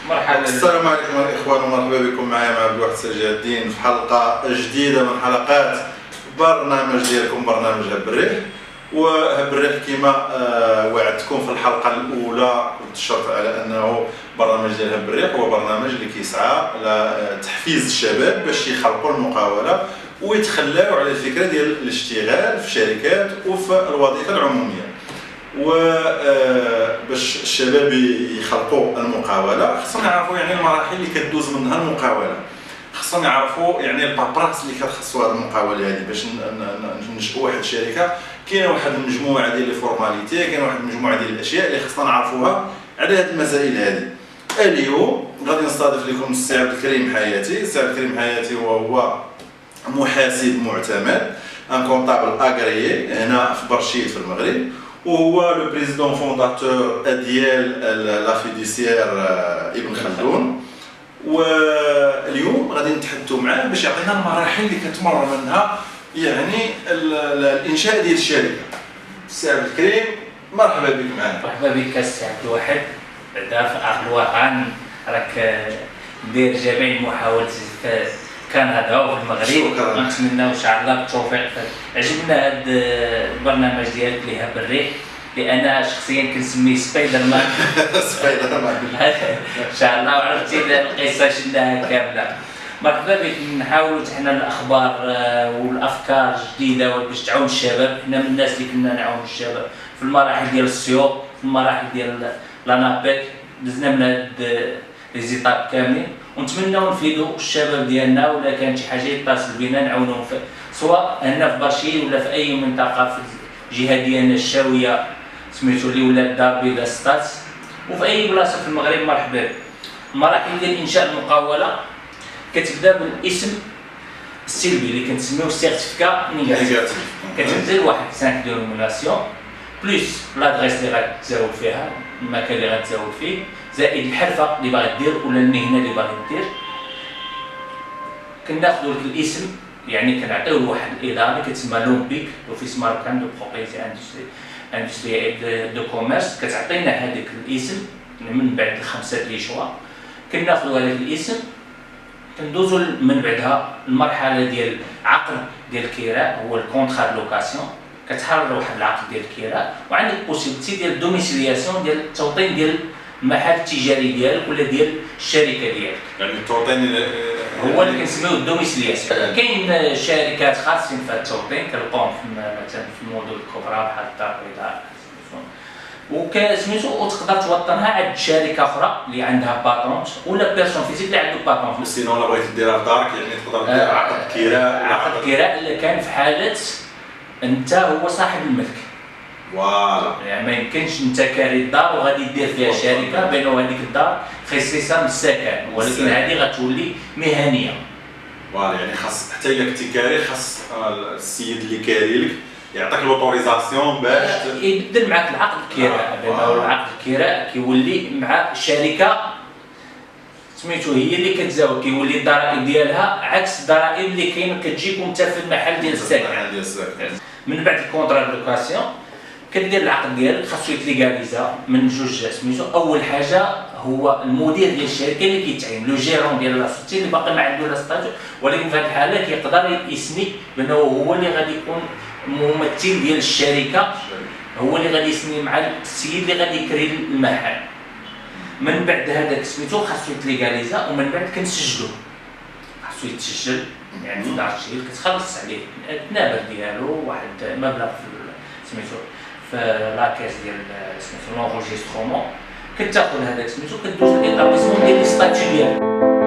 مرحبا. السلام عليكم الاخوان ومرحبا بكم معايا مع عبد الواحد سجاد الدين في حلقه جديده من حلقات برنامج ديالكم برنامج هب الريح. وهب الريح كما وعدتكم في الحلقه الاولى كنت شرط على انه برنامج ديال هب الريح هو برنامج اللي كيسعى لتحفيز الشباب باش يخلقوا المقاوله ويتخلاو على الفكره ديال الاشتغال في الشركات وفي الوظيفه العموميه. وباش الشباب يخلقوا المقاوله خصهم يعرفوا يعني المراحل اللي كدوز منها المقاوله، خصهم يعرفوا يعني البابراس اللي كتخصوا هذه المقاوله هذه باش ننشئوا واحد الشركه. كاينه واحد المجموعه ديال لي فورماليتي، كاينه واحد المجموعه ديال الاشياء اللي خصنا نعرفوها على هذه المسائل هذه. اليوم غادي نستضيف لكم السي عبد الكريم حياتي. السي عبد الكريم حياتي هو محاسب معتمد، ان كونطابل اغريي هنا في برشيد في المغرب، وهو لو بريزيدون فونداتور ديال لا فيديسيير ابن خلدون. واليوم غادي نتحدثوا معاه باش يعطينا المراحل اللي كتمر منها يعني الانشاء ديال الشركه. السي عبد الكريم مرحبا بك معنا. مرحبا بك السي عبد الواحد. بعدا في اخر الواقع راك دير جميع المحاولات في كندا وفي المغرب، ونتمناو ان شاء الله بالتوفيق. عجبنا هذا البرنامج ديالك اللي هب الريح، لان شخصيا كنسميه سبايدر مان. سبايدر مان ان شاء الله. وعرفتي القصه شناها كامله. مرحبا بك. نحاولوا حنا الاخبار والافكار جديده باش تعاون الشباب. حنا من الناس اللي كنا نعاون الشباب في المراحل ديال السيوط، في المراحل ديال لانابيك، دزنا من هاد لي زيتاب كاملين، ونتمناو نفيدوا الشباب ديالنا. ولا كان شي حاجه يتصل بنا نعاونوهم سواء هنا في برشيد ولا في اي منطقه في الجهه ديالنا الشاويه سميتو اللي ولات دار بيضاء ستات، وفي اي بلاصه في المغرب. مرحبا بك. المراحل ديال انشاء المقاوله كتبدا بالاسم السلبي اللي كنسميوه سيرتيفيكا نيجاتيف. كتنزل واحد 5 دينوميناسيون بلس لادريس اللي غتزاول فيها، المكان اللي غتزاول فيه، زائد الحرفه اللي باغي دير ولا المهنه اللي باغي دير. كناخذوا لك الاسم، يعني كنعطيوه واحد الاداره كتسمى لومبيك اوفيس ماركان دو بروبريتي اندستري دو كوميرس. كتعطينا هذاك الاسم من بعد الخمسه لي شوا. كناخذوا هذاك الاسم كندوزو من بعدها المرحله ديال عقد ديال الكراء، هو الكونترا دو لوكاسيون. كتحرر واحد العقد ديال الكراء، وعندك بوسيبيتي ديال الدوميسيلياسيون ديال التوطين ديال المحل التجاري ديالك ولا ديال الشركه ديالك. يعني التوطين هو اللي كنسميوه الدوميسيلياسيون. كاين شركات خاصين في التوطين كنلقاهم مثلا في المدن الكبرى بحال الدار البيضاء وكسميتو، وتقدر توطنها عند شركه اخرى اللي عندها باترون ولا بيرسون فيزيك اللي عنده باترون. سينو لا بغيتي ديرها في دارك يعني تقدر دير عقد كراء. عقد كراء اللي كان في حاله انت هو صاحب الملك. فوالا. يعني ما يمكنش انت كاري الدار وغادي دير فيها شركه بينما هذيك الدار خصيصه من السكن، ولكن هذه غتولي مهنيه. فوالا. يعني خاص حتى الا كنتي كاري خاص السيد اللي كاري لك يعطيك لوطوريزاسيون باش يبدل معك العقد الكراء. بينما العقد الكراء كيولي مع شركه سميتو هي اللي كتزاول، كيولي الضرائب ديالها عكس الضرائب اللي كاين كتجيك وانت في المحل ديال السكن. من بعد الكونترا لوكاسيون كدير العقد ديالك، خاصو يتليغاليزا من جوج سميتو. اول حاجه هو المدير ديال الشركه اللي كيتعين، لو جيرون ديال لاسوسيتي اللي باقي ما عنده لا ستاتيو، ولكن في هذه الحاله كيقدر يسمي بانه هو اللي غادي يكون ممثل ديال الشركه، هو اللي غادي يسمي مع السيد اللي غادي يكري المحل. من بعد هذاك سميتو خاصو يتليغاليزا، ومن بعد كنسجلوه. خاصو يتسجل يعني في الارشيف، كتخلص عليه التنابر ديالو واحد مبلغ في سميتو في لاكاس ديال سميتو لونجيسترومون. كتاخذ هذاك سميتو كدوز ليطابيسمون ديال لي ستاتيو ديالك.